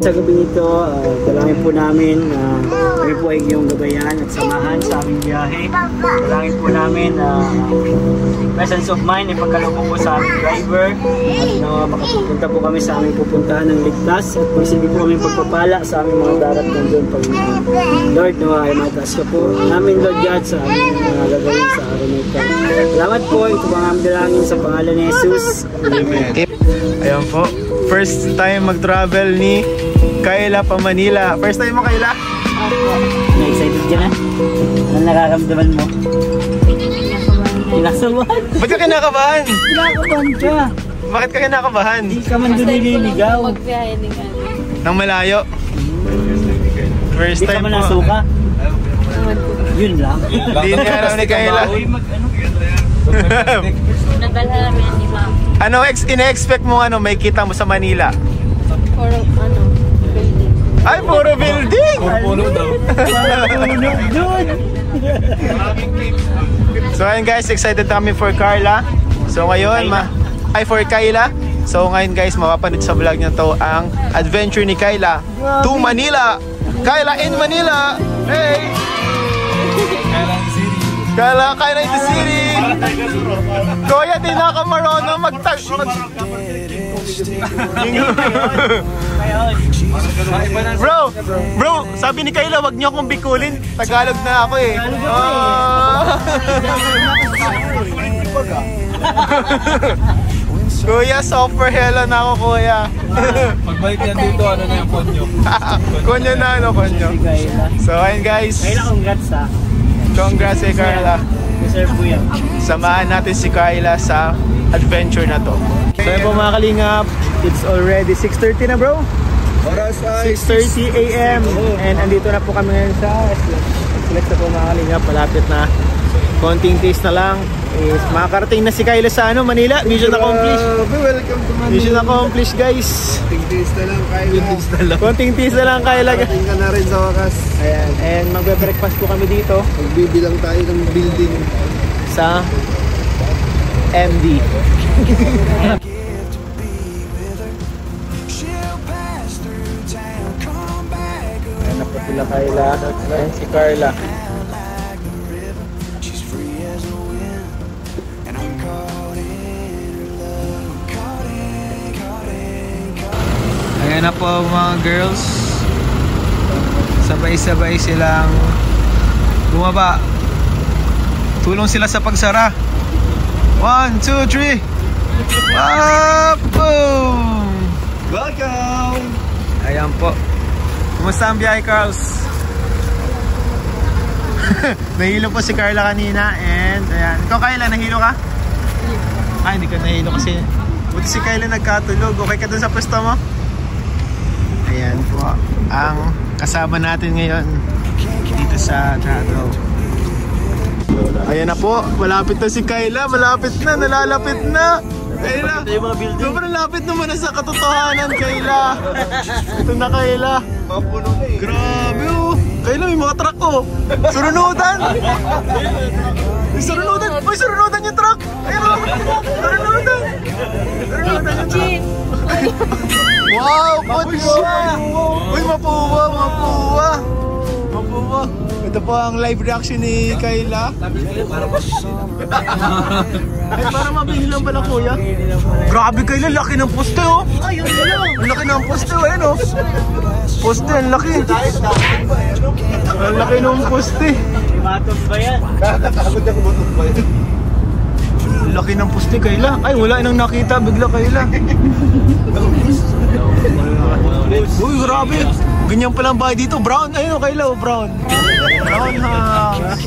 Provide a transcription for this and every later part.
Sa gabi nito, dalangin po namin kami po ay iyong gabayan at samahan sa aming biyahe. Dalangin po namin presence of mind, ipagkaloob po sa aming driver at makapunta po kami sa aming pupuntahan ng ligtas at pag-isipin po kami pagpapala sa aming mga darat nandun Panginoon. Lord, ay mataas ka po namin, Lord God, sa aming mga gagawin sa araw na ito. Salamat po, ito po ang aming dalangin sa pangalan ni Jesus. Amen. Ayan po, first time mag-travel ni Kayla pa Manila. First time mo, Kayla? Na-excited ka na? Anong nakakamdaman mo? Kinakabahan. Ba't ka kinakabahan? Kinakabahan ka. Bakit ka kinakabahan? Hindi ka man doon nililigaw. Nang malayo? First time po. Hindi ka man nasuka? Yun lang. Hindi niya alam ni Kayla. Nadalhan namin ni ma'am. Ano ina-expect mo may kita mo sa Manila? Puro building. Ay, puro building! Puno daw. Puno doon. So ayun guys, excited kami for Carla. So ngayon, for Kayla. So ngayon guys, mapapanood sa vlog niya to ang adventure ni Kayla to Manila. Kayla in Manila! Hey! Kayla in the city! Kuya, di na ka marunong Bro, sabi ni Kayla, wag niyo akong bikulin. Tagalog na ako eh. Kuya, super hello na ako, kuya. Pagbalik yan dito, ano na yung konyo? Konyo na, konyo. So, ayun guys. Kayla, congrats ha. Congrats kay Carla. Deserve po yan. Samahan natin si Kayla sa adventure na to. So yun po mga kalingap, it's already 6:30 na bro. 6:30 AM. And andito na po kami ngayon sa SLEX na po mga kalingap. Malapit na. Konting taste na lang. Makakarating na si Kayla sa Manila. Mission accomplished. Welcome to Manila. Mission accomplished guys. Konting taste na lang, Kayla. Konting taste na lang, Kayla. Parating ka na rin sa wakas. Ayan. And magbe-breakfast po kami dito. Magbibilang tayo ng building sa MD. Ayan na po sila Kayla. Ayan si Carla. Ayan na po mga girls. Sabay-sabay silang bumaba. Tulong sila sa pagsara. 1, 2, 3. Boom! welcome! Ayan po. Kumusta ang biyahe, Carls? Nahilo po si Carla kanina. And ayan. Ikaw, Kayla, nahilo ka? Ay, hindi ka nahilo kasi buti si Kayla nagkatulog. Okay ka dun sa pwesto mo? Ayan po ang kasama natin ngayon dito sa Grotto. Ayan na po, malapit na si Kayla. Malapit na, nalalapit na. Kayla, sobrang lapit naman na sa katotohanan, Kayla. Ito na, Kayla. Grabe oh. Kayla, may mga truck oh. Surunutan. May surunutan. May surunutan yung truck. Ayun oh. Surunutan. Surunutan yung truck. Wow, puwa! Uy, mapuwa, mapuwa! Mapuwa! Ito po ang live reaction ni Kayla. Ay, parang mabili lang pala, kuya. Grabe, Kayla, laki ng poste, oh! Ayun, ang laki ng poste, oh, ayun, oh! Poste, ang laki! Ang laki ng poste! Matog ba yan? Kakatakot ako matog ba yan? Laki ng poste, Kayla. Ay, wala nang nakita, bigla, Kayla. Uy, grabe. Ganyan palang bahay dito. Brown. Ayun, Kayla, oh, brown. Brown house.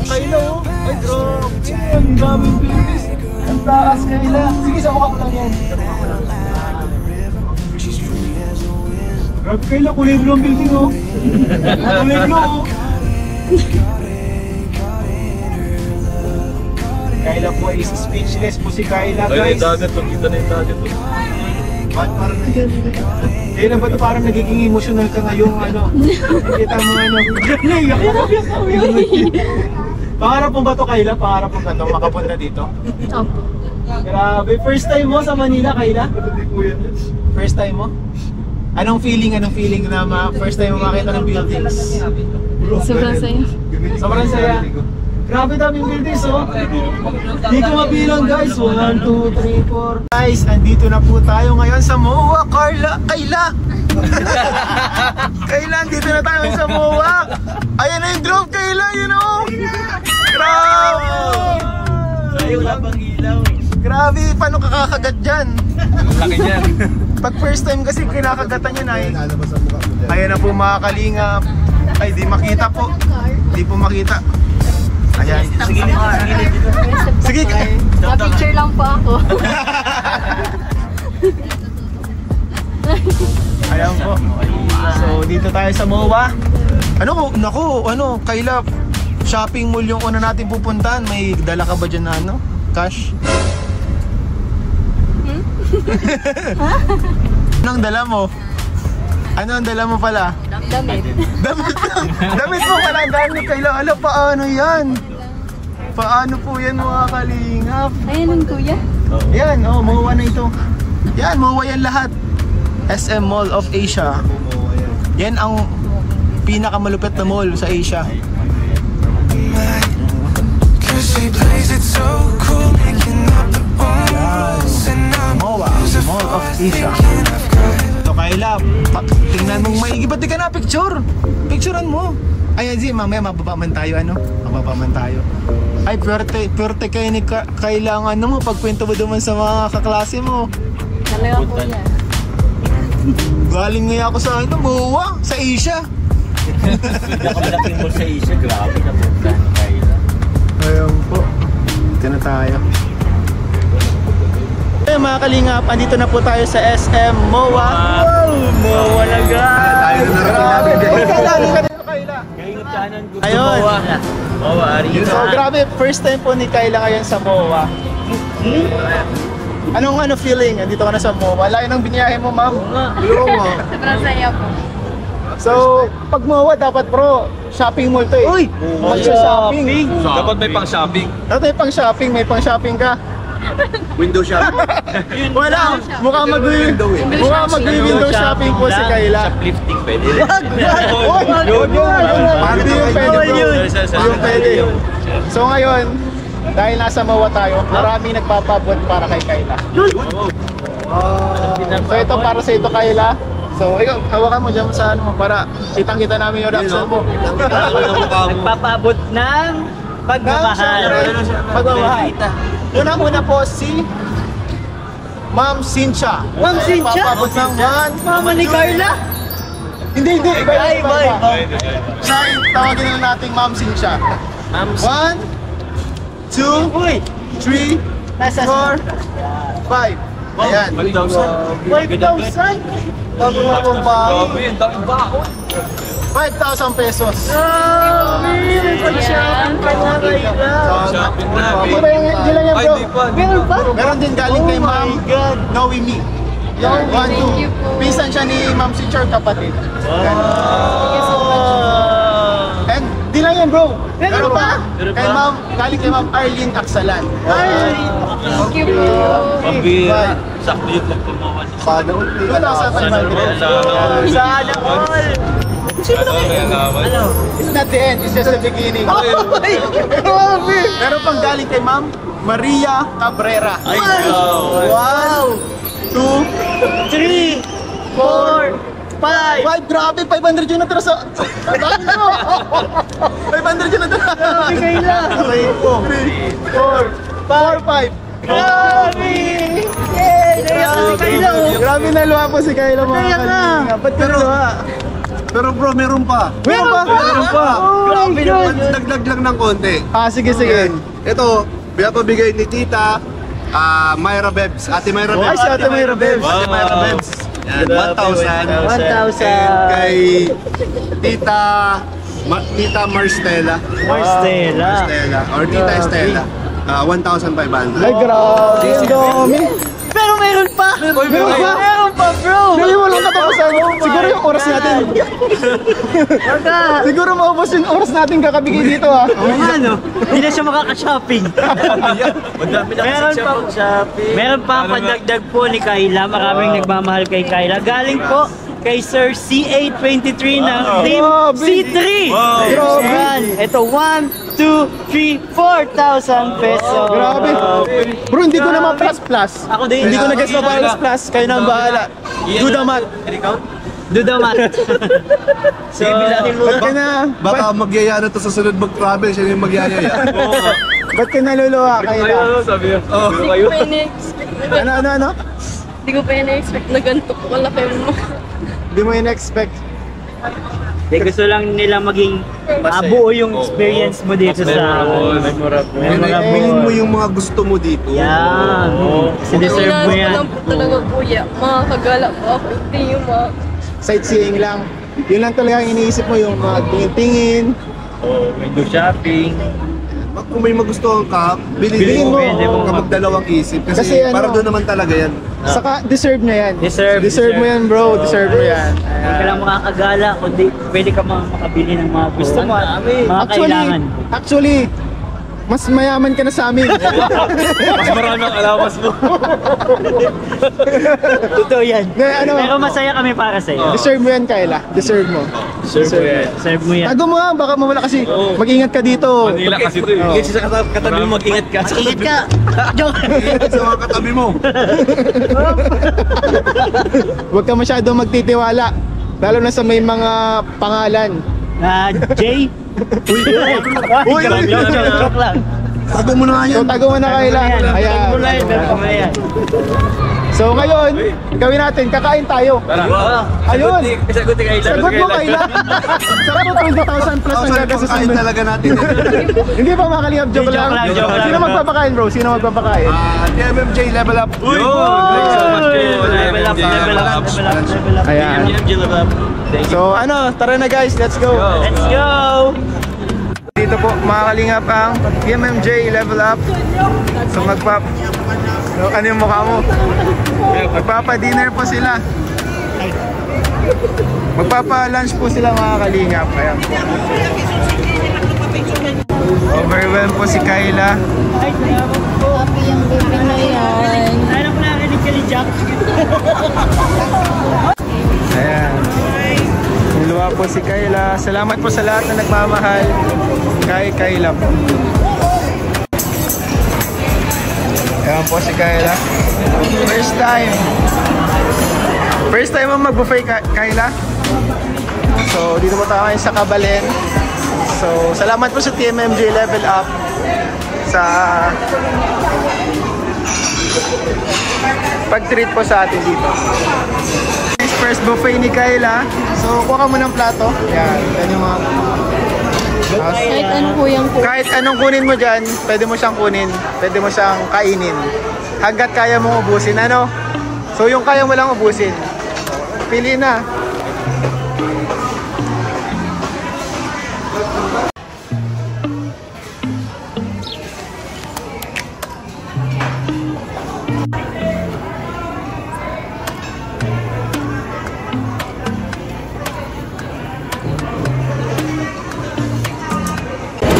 Kayla, oh. Ay, grabe. Ang daming bilis. Ang taas, Kayla. Sige, sama ka ko lang yan. Grabe, Kayla. Kulay blue ang building, oh. Kulay blue, oh. Kayla po is speechless po si Kayla, guys. Ay, dagat to. Kita na yung dagat to. Parang kaya na ba ito parang nagiging emotional ka ngayong kita mo naiyak ako. Pangarap mo ba ito, Kayla? Pangarap mo ba ito makapunta dito? Opo. Grabe, first time mo sa Manila, Kayla? First time mo? Anong feeling na first time mo makita ng buildings? Sobrang saya. Sobrang saya. Grabe daming buildings, oh. Di ko mabilang, guys. 1, 2, 3, 4. Guys, andito na po tayo ngayon sa MOA, Kayla! Kayla, andito na tayo sa MOA. Ayan na yung drove, Kayla, you know? Grabe! Sa'yo wala pang ilaw eh. Grabe, paano kakakagat dyan? Laki niyan. Pag first time kasi kinakagatan yun ay. Nalabas ang mukha mo. Ayan na po mga kalingap. Ay, di makita po. Di po makita. Ayan. Sige na, Sige. Na-picture lang po ako. Ayan po. So, dito tayo sa MOA. Naku, Kayla, shopping mall yung una natin pupuntahan. May dala ka ba dyan na cash? Anong dala mo? Ano ang dala mo pala? Damit. Damit mo pala, ang dami Kayla. Ala, paano yan? Paano po yan mga kalingap? Ayan ang kuya. Yan, MOA na ito. Yan, MOA yan lahat. SM Mall of Asia. Yan ang pinakamalupit na mall sa Asia. MOA, Mall of Asia. So Kayla, tingnan mong maigi. Ba't di ka na picture? Picturean mo. Ayan mamaya mababa man tayo, mababa man tayo. Ay, pwerte kayo ni kailangan mo pagkwento mo naman sa mga kaklase mo. Talaga kuya. Galing nga ako sa MOA, sa Asia. Hindi ako malaking mall sa Asia. Grabe na punta ni Kayla. Ayun po. Dito na tayo. Eh mga kalingap, andito na po tayo sa SM MOA. Wow! MOA na Tayo na Grabe, kailangan ka dito, Kayla. Ngayon kanan ko. Ayun. MOA, Arena. So grabe, first time po ni Kayla ngayon sa MOA. Anong feeling? Andito ka na sa MOA. Layo ng biniyahe mo, ma'am. Sobrang saya po. So, pag MOA dapat shopping mall to eh. Uy! Mag-shopping. Dapat may pang shopping. Dapat may pang shopping, may pang shopping ka. Window shopping. Wala, mukha mag-window shopping po si Kayla. Shoplifting pwede. Hindi yung pwede bro. Yung pwede. So ngayon, dahil nasa MOA tayo, maraming nagpapabot para kay Kayla. So ito para sa ito Kayla. So ikaw, hawakan mo dyan sa para kitang-kita namin yung reaction mo. Nagpapabot ng pagmamahal. Pagmamahal. Una-una po si Ma'am Cynthia. Ma'am Cynthia? Nagpapabot ng Mama ni Carla? Hindi. Ay, boy. Siya, tawagin na natin Ma'am Cynthia. 1, 2, Uy! 3, 4, 5. Ayan. 5,000? Bago na pong bahay. ang daming baon. 5,000 pesos. Pag-shopping pa na Kayla. Shopping na. Hindi lang yan Ay, bro. di pa. Meron pa? Meron din galing kay Ma'am Noemi. Yung 1, Thank you 2. po. Pinsan siya ni Ma'am Cynthia, kapatid. And di lang yan bro. Meron pa. Kay Ma'am, galing kay Ma'am Arlene Aksalan. Thank you po. Pambira. Sakto yung pagpumawa. Sana 2,500. Sana all! It's not the end, it's just the beginning. Meron pang galing kay Ma'am Maria Cabrera. Ay, Wow! 2, 3, 4, 5. Grabe, 500 yun natira sa... 500 yun natira. Grabe, Kayla. 3, 4, 5. Grabe! Yay! Naiyak na si Kayla. Grabe, naluha po si Kayla mga kalinga. Ba't ka naluha? Pero bro, meron pa. Meron pa? Meron pa. Grabe naman. Dagdag lang ng konti. Sige. Ito, pinapabigay ni Tita Myra Bebs. Ate Myra Bebs. Ay, si Ate Myra Bebs. Ate Myra Bebs. Yan, 1,000. 1,000. And kay Tita Marstella. Marstella. Or Tita Estela. 1,500. Ay, grabe. Ang dami. Pero meron pa! Meron pa, bro! Hindi mo lang katapusan. Siguro yung oras natin. Siguro maubos yung oras natin kakabigay dito ah. Oo nga no, hindi na siya makaka-shopping. Meron pa ang pandagdag po ni Kayla. Maraming nagmamahal kay Kayla. Galing po kay Sir CA23 ng Team C3. Ayan, ito 1, 2, 3, 4,000 pesos. Grabe. Bro, hindi ko naman plus. Ako din. Hindi ko na-guess na plus. Kayo na ang bahala. Do the math. Do the math. So, Ba't ka na? Baka magyaya na to sa sunod mag-travel, siya yung magyayaya. Ba't ka naluluha, Kayla? Hindi ko pa in-expect na ganito. Ano? Hindi ko pa in-expect na ganito ko kalaki mo. Hindi mo in-expect. gusto lang nila maging buo yung experience mo dito sa Bilhin mo yung mga gusto mo dito. Yan. Kasi deserve mo yan. Lang po talaga kuya. Makakagala po ako. Hindi yung mga... Sightseeing lang. Yun lang talaga ang iniisip mo, yung mga tingin-tingin. Window shopping. Kung may magustuhan ka, bilhin mo. Huwag ka magdalawang isip. Kasi para doon naman talaga yan. Saka deserve niya yan. Deserve mo yan bro, deserve mo yan. Hindi ka lang makakagala, kundi pwede ka makakabili ng mga gusto mo at mga kailangan. Actually, mas mayaman ka na sa amin. Mas marami ang alawas mo. Totoo yan. Ano? Pero masaya kami para sa iyo. Deserve mo yan, Kayla. Deserve mo. Deserve mo yan. Tago mo nga, baka mawala kasi. Mag-ingat ka dito. Manila kasi ito eh. Kasi sa katabi mo mag-ingat ka. Ingat ka! Joke! Sa mga katabi mo. Huwag ka masyadong magtitiwala. Lalo na sa may mga pangalan. Jay? Uy! Joke lang. Tago mo na nga yan. So, tago mo na, Kayla. Ayan. Ayan. So ngayon, gawin natin, kakain tayo. Ayun! Sagutin kay Ila. Sagot mo, Kayla! Sarap mo 20,000 plus ang gagasusin Kain mo. talaga natin. Hindi pa makalingap, joke lang. Joke lang. Sino magpapakain bro? Sino magpapakain? TMMJ, level up. Uy! Thank you so much kayo. Level up. Ayan. So ano, tara na guys, let's go! Let's go! Dito po, makakalingap ang TMMJ level up. So ano yung mukha mo? Magpapa-dinner po sila. Magpapa-lunch po sila mga kalingap. Ayan po. Overwhelmed po si Kayla. Happy yung baby na yan. Ano ko narinig ka ni Jack? Ayan. Niluwa po si Kayla. Salamat po sa lahat na nagmamahal kay Kayla po. Ayan po si Kayla. First time mo mag-buffet, Kayla. So, dito po tayo sa Kabalen. So, salamat po sa TMMJ Level Up sa pag-treat po sa atin dito. First buffet ni Kayla. So, kuha ka mo ng plato. Yan, yan yung mga... Kahit ano po yung po. Kahit anong kunin mo dyan, pwede mo siyang kunin. Pwede mo siyang kainin. Hanggat kaya mong ubusin, ano? So, yung kaya mo lang ubusin. Pili na.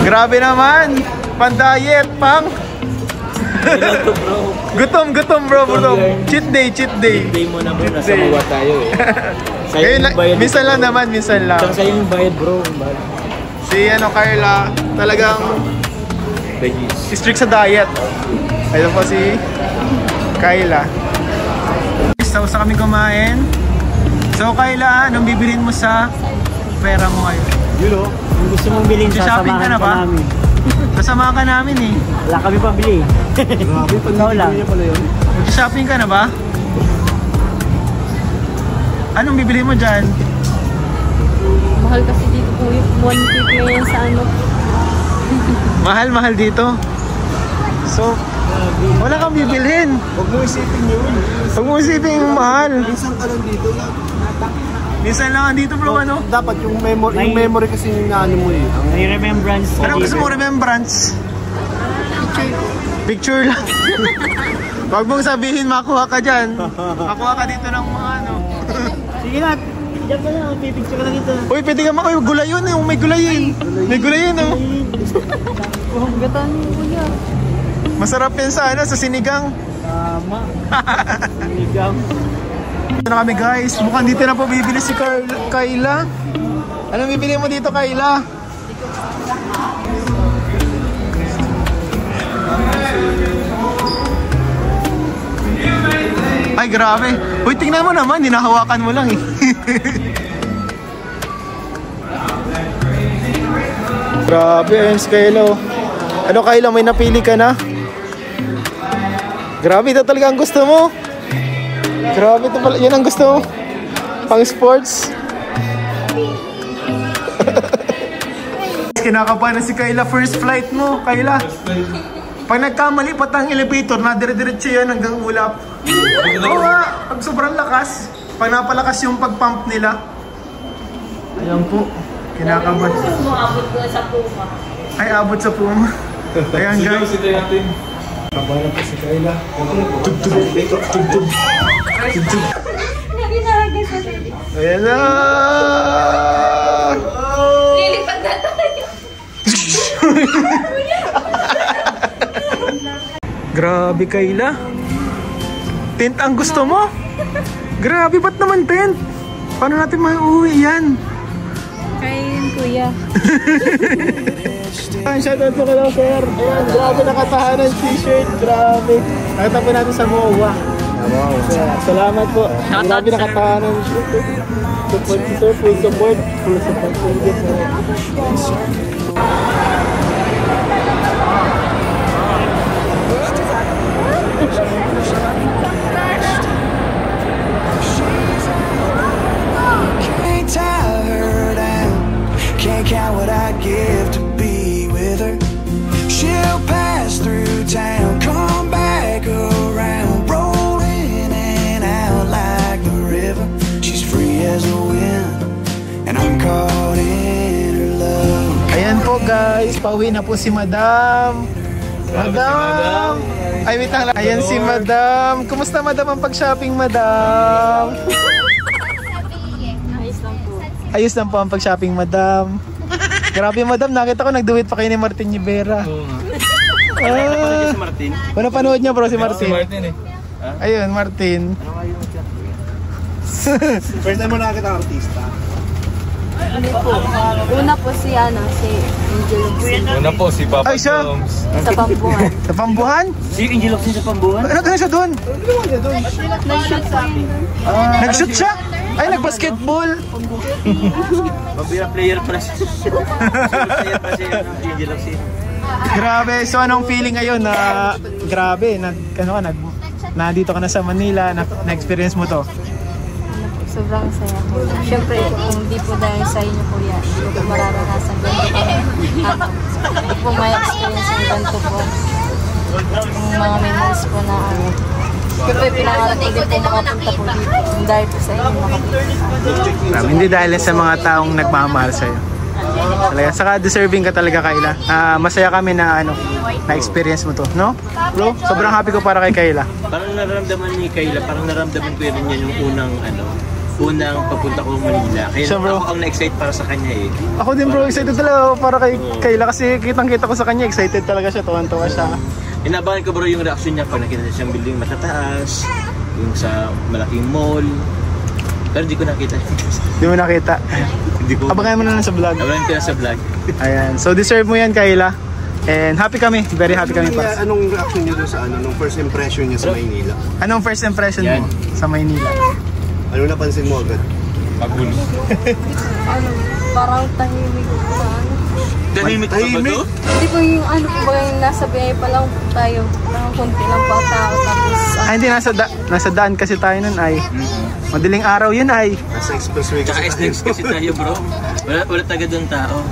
Grabe naman! Pan-diet, pang! Gutom bro. Cheat day. Day mo na bro, nasa mawa tayo eh. Ngayon lang, minsan lang naman. Sa'yo yung bayad bro. Si Carla, talagang strict sa diet. Ayun po si Kayla. So, sa kami kumain. So, Kayla, anong bibilin mo sa pera mo ngayon? Yun o. Kung gusto mong bilhin, Shopping ka na ba? namin. Kasama ka namin eh. Wala kami pabili. Grabe, Ikaw lang. niya pala yun. Mag-shopping ka na ba? Anong bibili mo dyan? Mahal kasi dito po yung 150 ngayon sa ano. Mahal dito. So, wala kang bibilhin. Huwag mo isipin yun. Huwag mo isipin yung mahal. Minsan ka lang dito. Minsan lang dito bro, ano? Dapat yung memory kasi yung ano mo eh. May remembrance. Anong gusto mo remembrance? Picture lang. Huwag mong sabihin makuha ka dyan. Makuha ka dito ng mga ano. Sige, Sige na, diyan ka na, pipicture ka na dito. Uy, pwede ka uy, gulay yun, may gulay yun. May gulay yun, oh. Gatan niyo kuya. Masarap yan sa sinigang. Tama. Sinigang. Ito na kami guys, mukhang dito na po bibili si Kayla. Anong bibili mo dito, Kayla? Ay, grabe. Uy, tingnan mo naman, hinahawakan mo lang eh. Grabe, ayun si Kayla. Ano, Kayla, may napili ka na? Grabe, ito talaga ang gusto mo. Grabe, ito pala, yan ang gusto mo. Pang sports. Kinakabahan na si Kayla, first flight mo, Kayla. Pag nagkamali pa ang elevator, nadire-diretso yan hanggang ulap. Oo nga, pag sobrang lakas, pag napalakas yung pag-pump nila. Ayan po, kinakabahan. Umabot ko sa Puma. Ay, abot sa Puma. Ayan guys. Kabahan na po si Kayla. Tug-tug. Ayan na! Lilipad na tayo. Grabe, Kayla. Tent ang gusto mo? Grabe, ba't naman tent? Paano natin mauuwi yan? Kain kuya. Shoutout po kayo, sir. Ayan, grabe nakatahanan t-shirt. Grabe. Nakita po natin sa MOA. Salamat po. Grabe nakatahanan shirt. Support si sir, full support. Full support. Can't tie her down, can't count what I give to be with her. She'll pass through town, come back around, rolling in and out like the river. She's free as the wind, and I'm caught in her love. Ayan po guys, pauwi na po si Madam. Madam! Ay, wait lang. Ayan si Madam. Kumusta, Madam, ang pag-shopping, Madam? Ayos lang po. Ayos lang po ang pag-shopping, Madam. Grabe, Madam. Nakita ko nag-duet pa kayo ni Martin Rivera. Oo nga. Si Martin. Wala panood niya, bro, si Martin. Si Martin eh. Ayun, Martin. First time mo nakakita ng artista. Ano po? Una po si Angel Locsin. Una po si Papa Ay, siya. Toms. Sa Pambuhan. Sa Pambuhan? Si Angel Locsin sa Pambuhan. Ano na siya doon? Nag-shoot po yun. Nag-shoot siya? Ay, nag-basketball. Mabira player pala siya. Player pala siya, Angel Locsin. Grabe. So, anong feeling ngayon na grabe? Na dito ka na sa Manila, na-experience mo to? Sobrang saya po. Siyempre, kung di po dahil sa inyo kuya, hindi ko mararanasan ganito po. Hindi po may experience ng ganito po. Yung mga memories po na siyempre, pinangarap ko din po makapunta po dito. Dahil po sa inyo makapunta. Hindi dahil sa mga taong nagmamahal sa'yo. Talaga, saka deserving ka talaga, Kayla. Masaya kami na na-experience mo to, no? Bro, sobrang happy ko para kay Kayla. Parang nararamdaman ni Kayla, parang naramdaman ko rin yan yung unang papunta ko Manila. Kaya So, bro, ako ang na-excite para sa kanya eh. ako din, bro, excited talaga ako para kay Kayla kasi kitang-kita ko sa kanya, excited talaga siya, tuwan-tuwa siya. Inabangan ko bro yung reaction niya pag nakita niya siyang building matataas, yung sa malaking mall. Pero hindi ko nakita. Hindi mo nakita. Hindi ko. Abangan mo na lang sa vlog. Abangan ko na sa vlog. Ayan, so deserve mo yan, Kayla. And happy kami, very happy kami para. Anong reaction niyo doon sa nung first impression niya sa Maynila? Anong first impression mo sa Maynila? Ano napansin mo agad? Magulo. Parang tahimik po. Tahimik pa ba to? Hindi po yung po ba yung nasa biyahe pa lang po tayo. Parang konti lang po ang tao. Tapos, Hindi, nasa daan kasi tayo nun ay. Madaling araw yun ay. Nasa expressway Tsaka kasi SNX kasi tayo bro. Wala taga doon tao.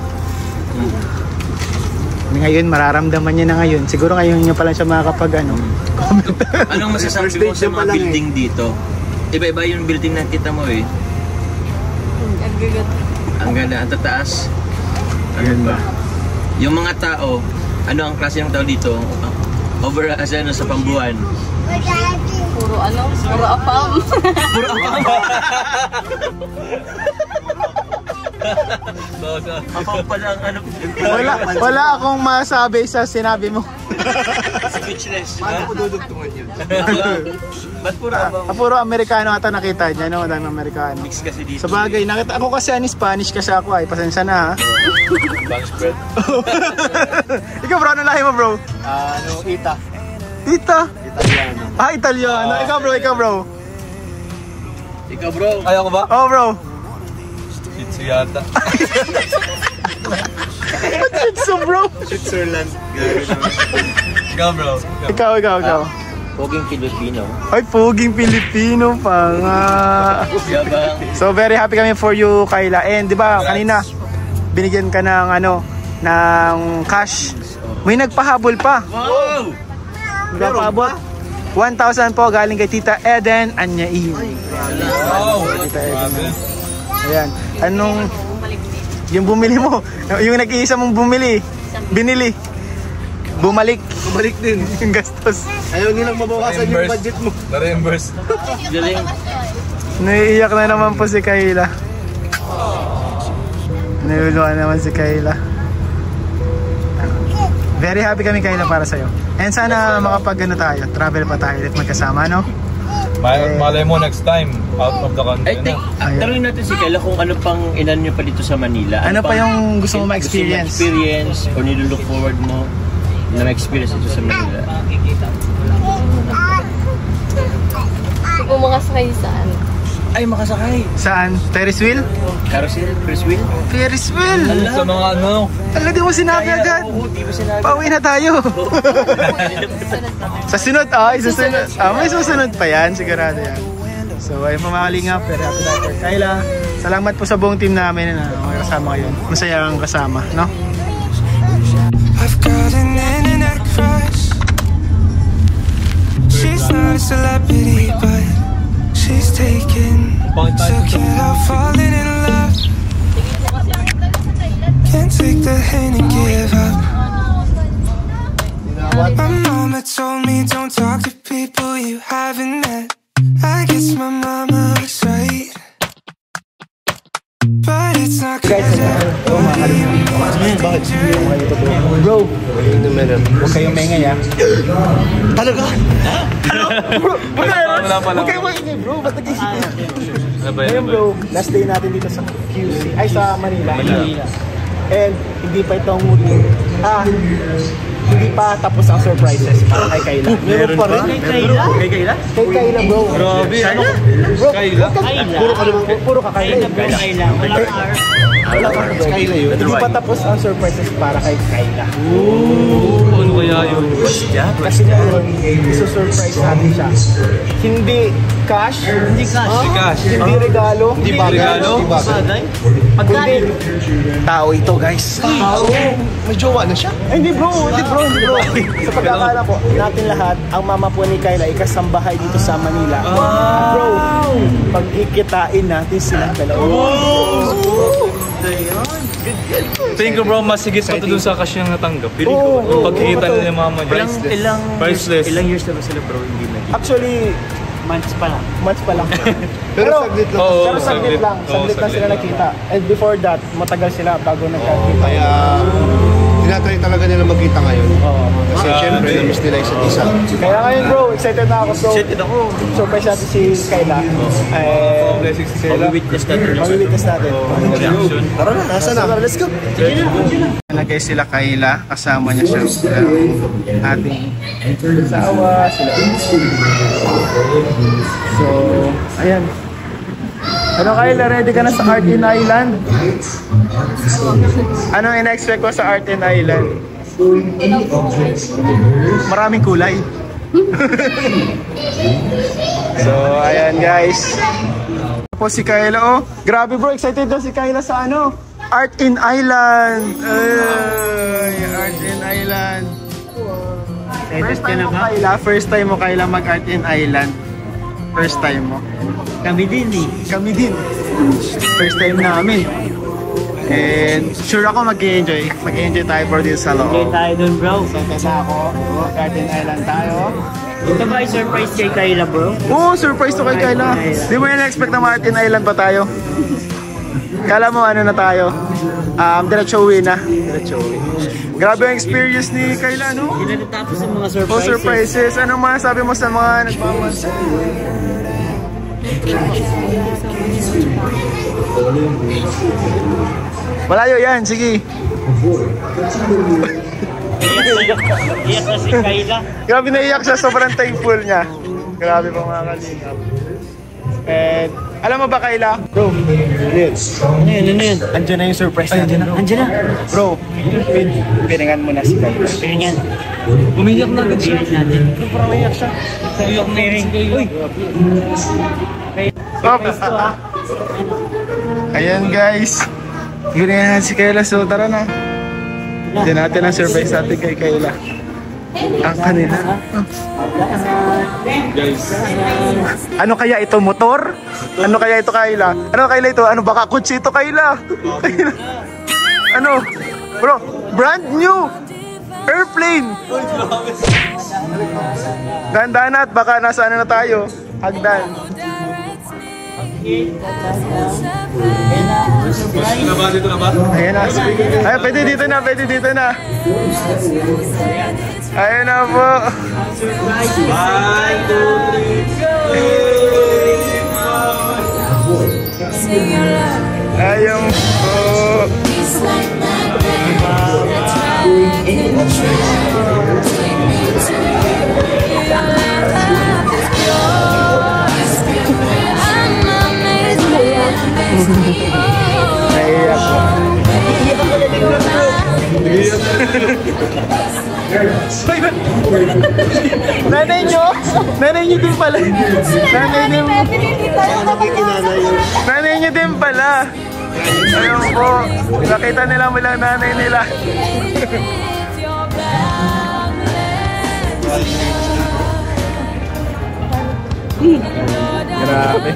Ngayon, mararamdaman niya na ngayon. Siguro ngayon niya pa lang siya makakapag Anong masasabi mo sa mga building dito? Iba-iba yung building na kita mo eh. ang gagat. Ang ganda, ang tataas. Ayan ba? Yung mga tao, ano ang klase ng tao dito? Over sa Pambuhan. Puro apam. Apam pala ang ano. Wala akong masabi sa sinabi mo. Speechless. Paano ko dudugtungan yun? Ba't puro apam? Puro Amerikano ata nakita niya, no? Dami Amerikano. Mix kasi dito. Sa bagay, nakita ako kasi Spanish kasi ako ay. Pasensya na ha. Spanish bread. Ikaw bro, ano lahi mo bro? Ita. Tita? Italiano. Italiano. Ikaw bro. Ikaw bro. Ayaw ko ba? Oh bro. Shitsu yata. Shitsu bro. Switzerland. Ikaw bro. Ikaw. Poging Filipino. Ay, puging Pilipino pa nga. Yabang. So very happy kami for you, Kayla. And di ba kanina binigyan ka ng ng cash. May nagpahabol pa. Wow! Nagpahabol. 1,000 po galing kay Tita Eden Anyain. Wow! Tita Eden. Ayan. Anong yung bumili mo? Yung nag-iisa mong binili. Bumalik din yung gastos. Ayaw nilang mabawasan yung budget mo. Na-reimburse. Galing. Naiiyak na naman po si Kayla. Naiuluan naman si Kayla. Very happy kami Kayla para sa'yo. And sana tayo, travel pa tayo ulit magkasama, no? Malay mo next time, out of the country I think, tanongin natin si Kayla kung ano pang inan nyo pa dito sa Manila. Ano pa yung gusto mo ma-experience? O nilook forward mo na ma-experience dito sa Manila? Gusto ko makasakay saan? Ay, makasakay. Saan? Ferris wheel? Carousel? Ferris wheel? Ferris wheel! Sa mga ano, Ala, di mo sinabi agad. Oo, di ba sinabi? Pauwi na tayo. Sa sunod, susunod. May susunod pa yan, sigurado yan. So, ayun po mga kalingap. Very happy tayo. Kayla, salamat po sa buong team namin na kasama kayo. Masaya ang kasama, no? I've got an internet crush. She's not a celebrity, but she's taken. So can't help falling in love. Can't take the hint and give up. My mama told me don't talk to people you haven't met. I guess my mama was right, but it's not clear. Bro, huwag kayong maingay ha. Talaga? Huwag kayong maingay bro, ba't nag-isip? Ngayon bro, last day natin dito sa QC, ay sa Manila. And hindi pa itong hindi pa tapos ang surprises para kay Kayla. Meron pa rin? Kay Kayla? Kay Kayla bro. grabe, ano? Bro, Kayla? puro ka Kayla. Kayla. Wala ka bro. Kayla yun. Hindi pa tapos ang surprises para kay Kayla. Ano kaya yun? Kasi ngayon, isusurprise natin siya. Hindi cash. Hindi cash. Hindi regalo. Hindi bagay. Regalo? Bagay? Kundi tao ito guys. Tao, may jowa na siya. Ay, hindi bro. Sa pagkakala po, natin lahat, ang mama po ni Kayla ay kasambahay dito sa Manila. Bro, pagkikitain natin sila dalawa. Tingin ko bro, mas higit pa ito dun sa cash yung natanggap. Feeling ko, pagkikita nila yung mama niya. Priceless. Ilang years na ba sila bro? Hindi na. Actually, Months pa lang. Pero saglit lang. Oo, Pero saglit lang. Saglit lang sila nakita. And before that, matagal sila bago nagkakita. Kaya tinatry talaga nila magkita ngayon. Kasi syempre, na-miss nila isa't isa. Kaya ngayon bro, excited na ako. So, Excited ako. surprise natin si Kayla. Blessings si Kayla. Mag-witness natin yung Mag-witness natin. reaction. Tara na, nasa na? Let's go. Nalagay sila Kayla, kasama niya siya. Sila ating sawa, sila. So, ayan. Ano Kayla, ready ka na sa Art in Island? Anong ina-expect ko sa Art in Island? Maraming kulay. So, ayan guys. Po si Kayla, oh. Grabe bro, excited daw si Kayla sa ano? Art in Island. Ay, Art in Island. First time mo Kayla mag-Art in Island. First time mo. Kami din eh. Kami din. First time namin. And sure ako mag-enjoy. Mag-enjoy tayo for this sa loob. Enjoy tayo dun bro. Excited na ako. Art in Island tayo. Ito ba ay surprise kay Kayla, bro? Oo, surprise to kay Kayla. Di mo yan expect na Martin Island pa tayo? Kala mo ano na tayo? Diretso uwi na. Grabe ang experience ni Kayla, no? Hindi na natapos ang mga surprises. Oh, surprises. Anong masasabi mo sa mga nagmamansa? Malayo yan, sige. Iyak na si Kayla. Grabe naiyak siya, sobrang thankful niya. Grabe po mga kalingap. And, alam mo ba Kayla? Bro, yes. Ano yun? Andiyan na yung surprise natin. Andiyan na. Bro, piningan mo na si Kayla. Piningan. Umiyak na agad siya. Piningan natin. Parang naiyak siya. Iyak na rin. Uy! Ayan guys. Piningan natin si Kayla, so tara na. Diyan natin ang surprise natin kay Kayla. Ang kanila. Guys. Ano kaya ito? Motor? Ano kaya ito, Kayla? Ano Kayla ito? Ano baka kutsi ito, Kayla? Kayla? Ano? Bro, brand new airplane. Dahan-dahan at baka nasa ano na tayo. Hagdan. Dito na ba? Ayan na. Ay, pwede dito na, pwede dito na. Ayan na po. 1, 2, 3, 4. Ayun po. Naiyak po. Nanay nyo? Nanay nyo din pala. Nanay nyo din pala. Ayun po. Nakita nila mula nanay nila. Grabe.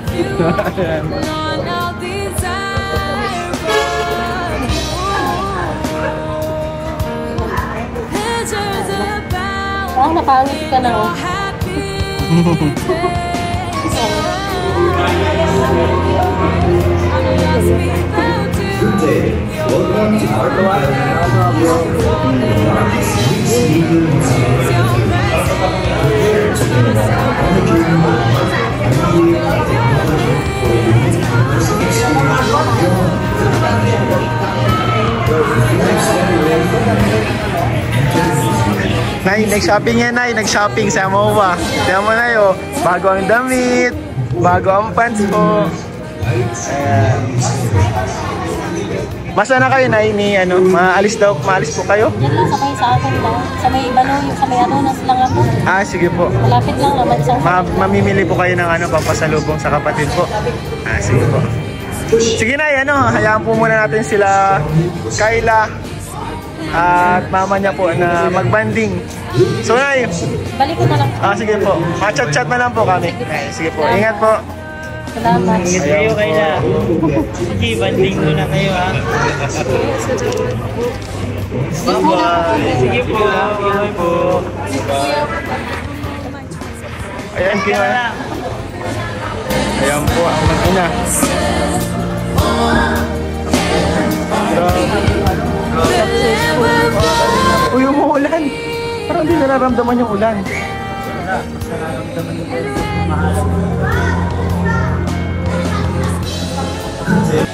Parang napangit ka na, oh. Nay, nag-shopping yan, Nay. Nag-shopping sa MOA. Tiyan mo na yun. Bago ang damit. Bago ang pants po. Ayan. Masa na kayo, Nay? Ni, ano, maalis po kayo? Yan lang, sakay sa akin lang. Sa may Banoy, sa may ano, nas lang ako. Ah, sige po. Malapit lang naman isang Mamimili po kayo ng ano, papasalubong sa kapatid po. Ah, sige po. Sige, Nay, ano, hayaan po muna natin sila Kayla at mama niya po na magbanding. So, Nay, balik ko na lang. sige po. Chat-chat na lang po kami. Ay, sige po. Ingat po. Salamat. Ingat kayo, Kayla. Sige, banding muna kayo, ha? Bye-bye. Sige po. Bye po. Ayan, kaya. Ayan po ang mag-ina. Uy, umuulan. Parang di nararamdaman yung ulan.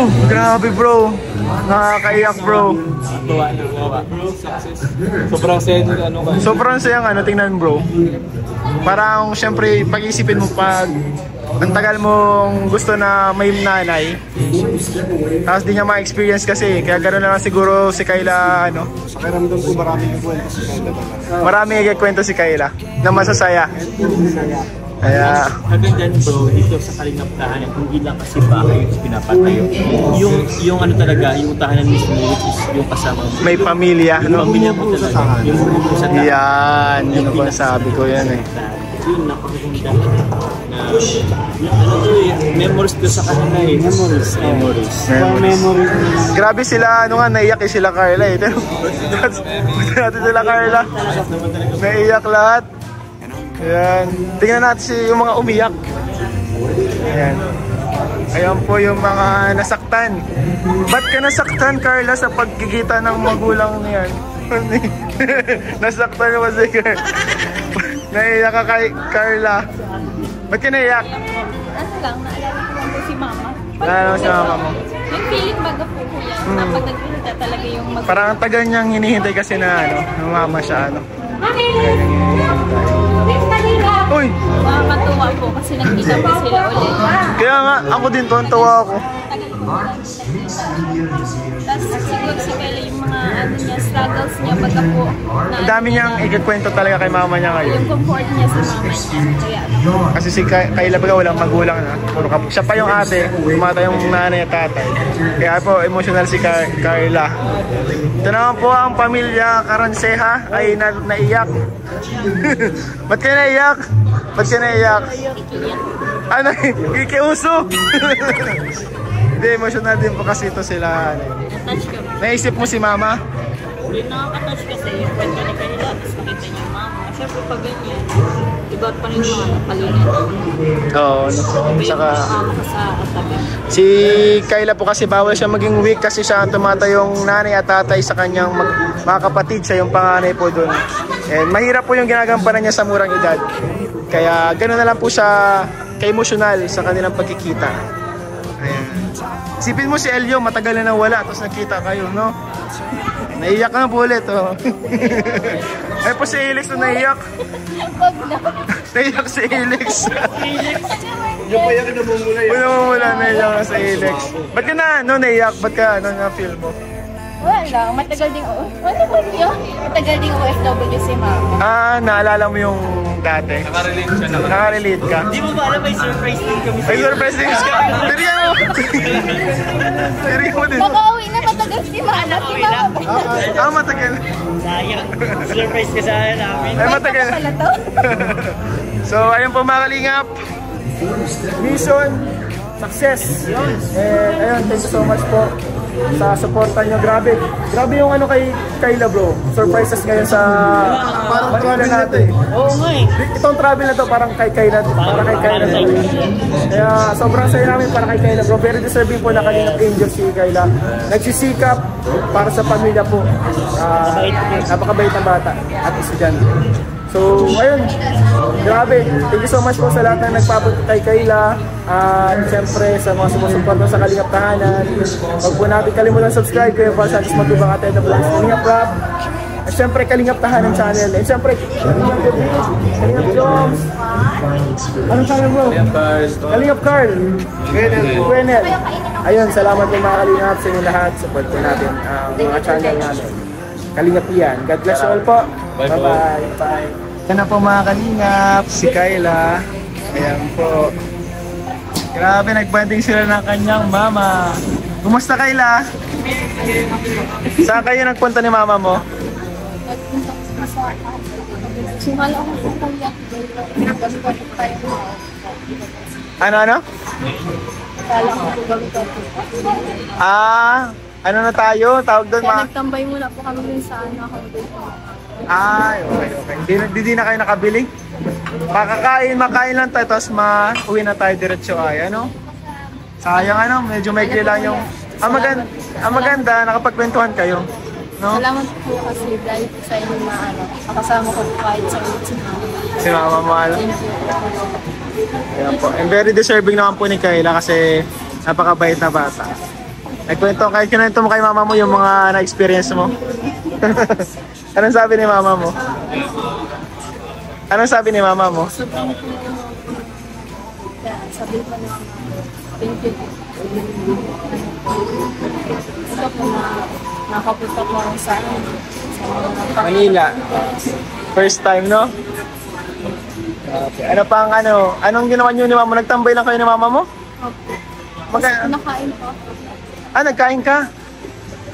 Oh, grabe bro. Nakakaiyak bro. Sobrang saya nila ano ka. Sobrang sayang ano, tingnan bro. Parang syempre pag-isipin mo pag ang tagal mong gusto na may nanay, tapos di niya ma-experience kasi, kaya gano'n na lang siguro si Kayla, ano. Pakiramdam ko maraming kwento si Kayla. Maraming ikikwento si Kayla na masasaya. Kaya, Hanggang dyan bro, dito sa Kalingap tahanan, hindi lang kasi bahay yung pinapatayo. Yung ano talaga, yung tahanan mismo, which is yung kasama mo. may pamilya, Yung no? pamilya mo talaga, yung bubong sa tahanan. Yan, yun ang sabi ko yan eh. Yun, napakaganda na ano to eh, memories to sa kanila eh. Memories. Grabe sila, ano nga, naiyak eh sila Carla eh. Punta natin sila Carla. Naiyak lahat. Ayan. Tingnan natin yung mga umiyak. Ayan. Ayan po yung mga nasaktan. Ba't ka nasaktan, Carla, sa pagkikita ng magulang niyan? Nasaktan mo si Carla. Naiyak ka kay Carla. Ba't ka naiyak? Ano lang, naalala ko lang po si Mama. Naalala mo si Mama mo? Yung feeling baga po ko yan. Na pag nagpunta talaga yung Parang ang tagal niyang hinihintay kasi na mama siya, Uy! Nakakatuwa po kasi nagkita po sila ulit. Kaya nga, ako din tuwa ako. Tapos siguro si Kayla yung mga struggles niya pagka po. Ang dami niyang ikikwento talaga kay mama niya ngayon. Yung comfort niya sa mama niya. Kaya Kasi si Kayla baga walang magulang na. Siya pa yung ate, tumata yung nanay at tatay. Kaya po, emotional si Carla. Ito naman po ang pamilya Caranceja ay naiyak. Ba't kayo naiyak? Ba't kayo naiyak? Ano? Ikiuso! Hindi, emotional din po kasi ito sila. touch ka. Naisip mo si mama? Yung nakaka-touch kasi yung kwento ni Kayla, tapos makita niyo yung mama. Siyempre pag ganyan, iba pa rin yung mga kalingan. Oo. Saka si Kayla po kasi bawal siya maging weak kasi siya ang tumata yung nanay at tatay sa kanyang mga kapatid. Siya yung panganay po doon. And mahirap po yung ginagampanan niya sa murang edad. Kaya gano'n na lang po siya ka-emotional sa kanilang pagkikita. Ayan. Isipin mo si Elio, matagal na nawala, tapos nakita kayo, no? Naiyak na po ulit, oh. Ay po si Elix na naiyak. Naiyak si Elix. Yung pa yan namumula yun. Namumula, naiyak na si Elix. Ba't ka na, no, naiyak? Ba't ka, ano, na-feel mo? Wala, matagal din matagal din OFW si mama. Ah, naalala mo yung dati? Nakarelate siya na. Nakarelate ka? Hindi mo ba alam may surprise din kami Ay, surprise din ka! Tiriyan mo! Tiriyan mo din. Makauwi na matagal si mama. Si mama. Ah, matagal. sayang. Surprise ka sa namin. Ay, matagal. Pala to. So, ayun po mga kalingap. Mission success. And ayun, thank you so much po sa suporta nyo. Grabe. Grabe yung ano kay Kayla, bro. Surprises ngayon sa parang travel natin. Oo nga eh. Itong travel na to parang kay Kayla. Para kay Kayla. Kaya sobrang saya namin para kay Kayla, bro. Very deserving po na Kalingap Angel si Kayla. Nagsisikap para sa pamilya po. Napakabait ng bata at estudyante. So, ayun. Grabe. Thank you so much po sa lahat na nagpapunta kay Kayla. At siyempre sa mga sumusuporta sa Kalingap Tahanan. Huwag po natin kalimutan subscribe kayo para sa ating matubang atin na vlog. Kalingap Rap. At siyempre Kalingap Tahanan channel. At siyempre Kalingap David, Kalingap Joms. Anong channel bro? Kalingap Carl. Gwenel. Ayun, salamat po mga Kalingap sa inyo lahat. Support po natin ang mga channel namin. Kalingap yan. God bless you all po. Bye-bye. Bye. Yan na po mga Kalingap, si Kayla. Ayan po. Grabe, nagbanding sila ng kanyang mama. Kumusta Kayla? Saan kayo nagpunta ni mama mo? Sumala ako sa kuya. Ano? Kala ko po gawin ko. Ano na tayo? Tawag doon Kaya nagtambay muna po kami dun sa ano ako dito. Okay. Hindi na kayo nakabili? Makain lang tayo, tapos uwi na tayo diretso ay, ano? Sayang ano, medyo may lang yung... Ang maganda, nakapagkwentuhan kayo. No? Salamat po kasi dahil po sa inyo na ano, nakasama ko po kahit sa ulit si mama. Si Mama Mahal. Thank you. Ayan po. And very deserving naman po ni Kayla kasi napakabait na bata. Nagkwento, kahit kinento mo kay mama mo yung mga na-experience mo. Anong sabi ni mama mo? Anong sabi ni mama mo? Sobrang po. Kaya sabi ko na thank you. Ito po na nakapunta ko lang sa Manila. First time, no? Okay. Ano pang anong ginawa niyo ni mama? Nagtambay lang kayo ni mama mo? Nakain po. Nagkain ka?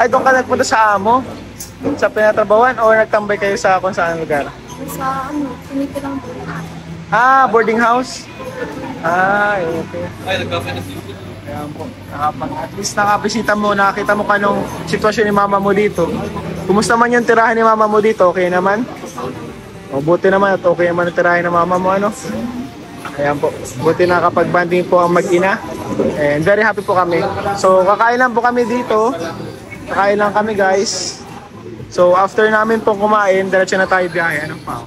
Ay, doon ka nagpunta sa amo? Sa pinatrabawan o nagtambay kayo sa kung saan lugar? Sa tinitirang po. Boarding house? Okay. Ay, nagkape na siya. Ayan po. At least nakabisita mo, nakakita mo kanong sitwasyon ni mama mo dito. Kumusta man yung tirahan ni mama mo dito? Okay naman? O, buti naman at okay naman tirahin ng mama mo, ano? Ayan po. Buti nakakapag-banding po ang mag-ina. And very happy po kami. So, kakain lang po kami dito. Kakain lang kami, guys. So, after namin pong kumain, diretso na tayo biyahe. Ano pa?